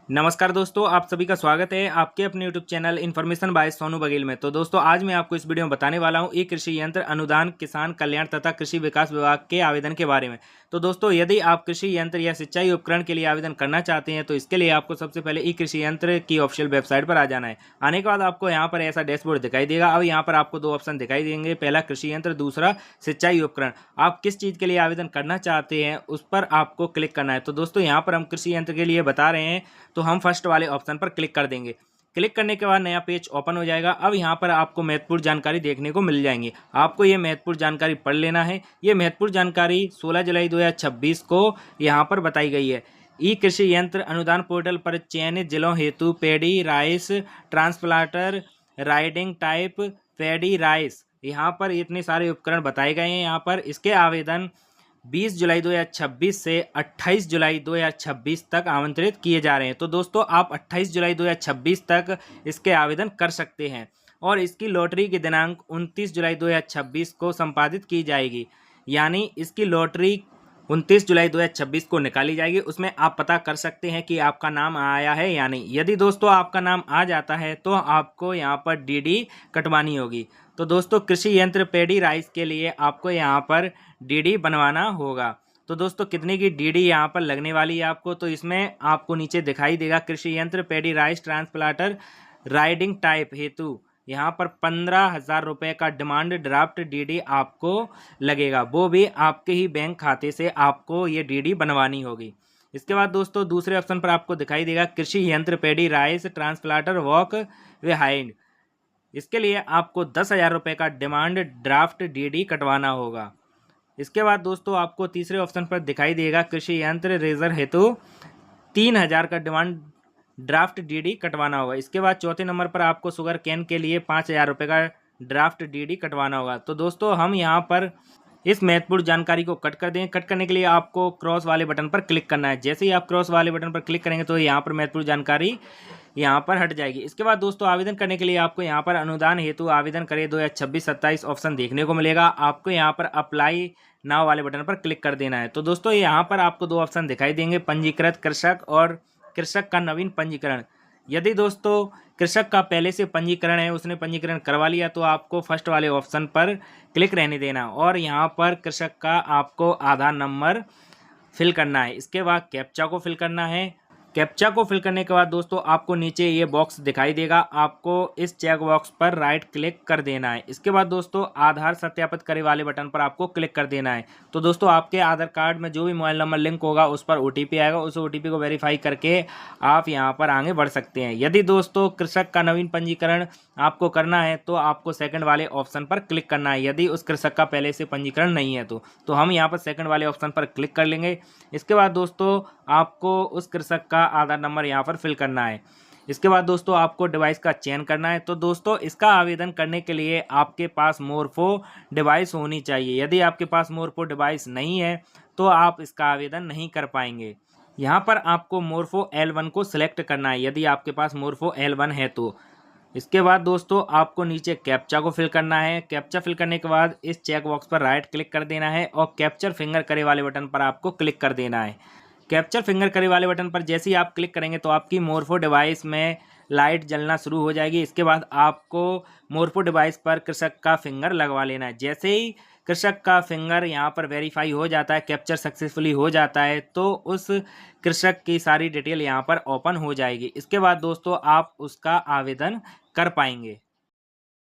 नमस्कार दोस्तों, आप सभी का स्वागत है आपके अपने YouTube channel information bye Sonu Baghel में। तो दोस्तों आज मैं आपको इस वीडियो में बताने वाला हूं ई कृषि यंत्र अनुदान किसान कल्याण तथा कृषि विकास विभाग के आवेदन के बारे में। तो दोस्तों यदि आप कृषि यंत्र या सिंचाई उपकरण के लिए आवेदन करना चाहते हैं तो इसके लिए आपको सबसे पहले ई कृषि यंत्र की ऑफिशियल वेबसाइट पर आ जाना है। आने के बाद आपको यहाँ पर ऐसा डैशबोर्ड दिखाई देगा। अब यहाँ पर आपको दो ऑप्शन दिखाई देंगे, पहला कृषि यंत्र, दूसरा सिंचाई उपकरण। आप किस चीज़ के लिए आवेदन करना चाहते हैं उस पर आपको क्लिक करना है। तो दोस्तों यहाँ पर हम कृषि यंत्र के लिए बता रहे हैं, तो हम फर्स्ट वाले ऑप्शन पर क्लिक कर देंगे। क्लिक करने के बाद नया पेज ओपन हो जाएगा। अब यहाँ पर आपको महत्वपूर्ण जानकारी देखने को मिल जाएंगी। आपको ये महत्वपूर्ण जानकारी पढ़ लेना है। ये महत्वपूर्ण जानकारी 16 जुलाई 2026 को यहाँ पर बताई गई है। ई कृषि यंत्र अनुदान पोर्टल पर चयनित जिलों हेतु पेडी राइस ट्रांसप्लांटर राइडिंग टाइप पेडी राइस, यहाँ पर इतने सारे उपकरण बताए गए हैं। यहाँ पर इसके आवेदन 20 जुलाई 2026 से 28 जुलाई 2026 तक आमंत्रित किए जा रहे हैं। तो दोस्तों आप 28 जुलाई 2026 तक इसके आवेदन कर सकते हैं और इसकी लॉटरी की दिनांक 29 जुलाई 2026 को संपादित की जाएगी। यानी इसकी लॉटरी 29 जुलाई 2026 को निकाली जाएगी। उसमें आप पता कर सकते हैं कि आपका नाम आया है या नहीं। यदि दोस्तों आपका नाम आ जाता है तो आपको यहाँ पर डीडी कटवानी होगी। तो दोस्तों कृषि यंत्र पेडी राइस के लिए आपको यहाँ पर डीडी बनवाना होगा। तो दोस्तों कितने की डीडी यहाँ पर लगने वाली है आपको, तो इसमें आपको नीचे दिखाई देगा कृषि यंत्र पेडी राइस ट्रांसप्लांटर राइडिंग टाइप हेतु यहाँ पर 15,000 रुपये का डिमांड ड्राफ्ट डीडी आपको लगेगा। वो भी आपके ही बैंक खाते से आपको ये डीडी बनवानी होगी। इसके बाद दोस्तों दूसरे ऑप्शन पर आपको दिखाई देगा कृषि यंत्र पेडी राइस ट्रांसप्लांटर वॉक बिहाइंड। इसके लिए आपको 10,000 रुपये का डिमांड ड्राफ्ट डीडी कटवाना होगा। इसके बाद दोस्तों आपको तीसरे ऑप्शन पर दिखाई देगा कृषि यंत्र रेजर हेतु 3,000 का डिमांड ड्राफ्ट डीडी कटवाना होगा। इसके बाद चौथे नंबर पर आपको शुगर कैन के लिए 5,000 रुपये का ड्राफ्ट डीडी कटवाना होगा। तो दोस्तों हम यहाँ पर इस महत्वपूर्ण जानकारी को कट कर दें। कट करने के लिए आपको क्रॉस वाले बटन पर क्लिक करना है। जैसे ही आप क्रॉस वाले बटन पर क्लिक करेंगे तो यहाँ पर महत्वपूर्ण जानकारी यहाँ पर हट जाएगी। इसके बाद दोस्तों आवेदन करने के लिए आपको यहाँ पर अनुदान हेतु आवेदन करें 2026-27 ऑप्शन देखने को मिलेगा। आपको यहाँ पर अप्लाई नाउ वाले बटन पर क्लिक कर देना है। तो दोस्तों यहाँ पर आपको दो ऑप्शन दिखाई देंगे, पंजीकृत कृषक और कृषक का नवीन पंजीकरण। यदि दोस्तों कृषक का पहले से पंजीकरण है, उसने पंजीकरण करवा लिया, तो आपको फर्स्ट वाले ऑप्शन पर क्लिक रहने देना और यहाँ पर कृषक का आपको आधार नंबर फिल करना है। इसके बाद कैप्चा को फिल करना है। कैप्चा को फिल करने के बाद दोस्तों आपको नीचे ये बॉक्स दिखाई देगा, आपको इस चेक बॉक्स पर राइट क्लिक कर देना है। इसके बाद दोस्तों आधार सत्यापित करे वाले बटन पर आपको क्लिक कर देना है। तो दोस्तों आपके आधार कार्ड में जो भी मोबाइल नंबर लिंक होगा उस पर ओटीपी आएगा, उस ओटीपी को वेरीफाई करके आप यहाँ पर आगे बढ़ सकते हैं। यदि दोस्तों कृषक का नवीन पंजीकरण आपको करना है तो आपको सेकंड वाले ऑप्शन पर क्लिक करना है। यदि उस कृषक का पहले से पंजीकरण नहीं है तो हम यहाँ पर सेकंड वाले ऑप्शन पर क्लिक कर लेंगे। इसके बाद दोस्तों आपको उस कृषक का आधार नंबर यहाँ पर फिल करना है। इसके बाद दोस्तों आपको डिवाइस का चयन करना है। तो दोस्तों इसका आवेदन करने के लिए आपके पास मोरफो डिवाइस होनी चाहिए। यदि आपके पास मोरफो डिवाइस नहीं है तो आप इसका आवेदन नहीं कर पाएंगे। यहाँ पर आपको मोरफो L1 को सिलेक्ट करना है यदि आपके पास मोरफो L1 है तो। इसके बाद दोस्तों आपको नीचे कैप्चा को फिल करना है। कैप्चा फिल करने के बाद इस चेक बॉक्स पर राइट क्लिक कर देना है और कैप्चर फिंगर करे वाले बटन पर आपको क्लिक कर देना है। कैप्चर फिंगर करे वाले बटन पर जैसे ही आप क्लिक करेंगे तो आपकी मोरफो डिवाइस में लाइट जलना शुरू हो जाएगी। इसके बाद आपको मोरफो डिवाइस पर कृषक का फिंगर लगवा लेना है। जैसे ही कृषक का फिंगर यहाँ पर वेरीफाई हो जाता है, कैप्चर सक्सेसफुली हो जाता है, तो उस कृषक की सारी डिटेल यहाँ पर ओपन हो जाएगी। इसके बाद दोस्तों आप उसका आवेदन कर पाएंगे।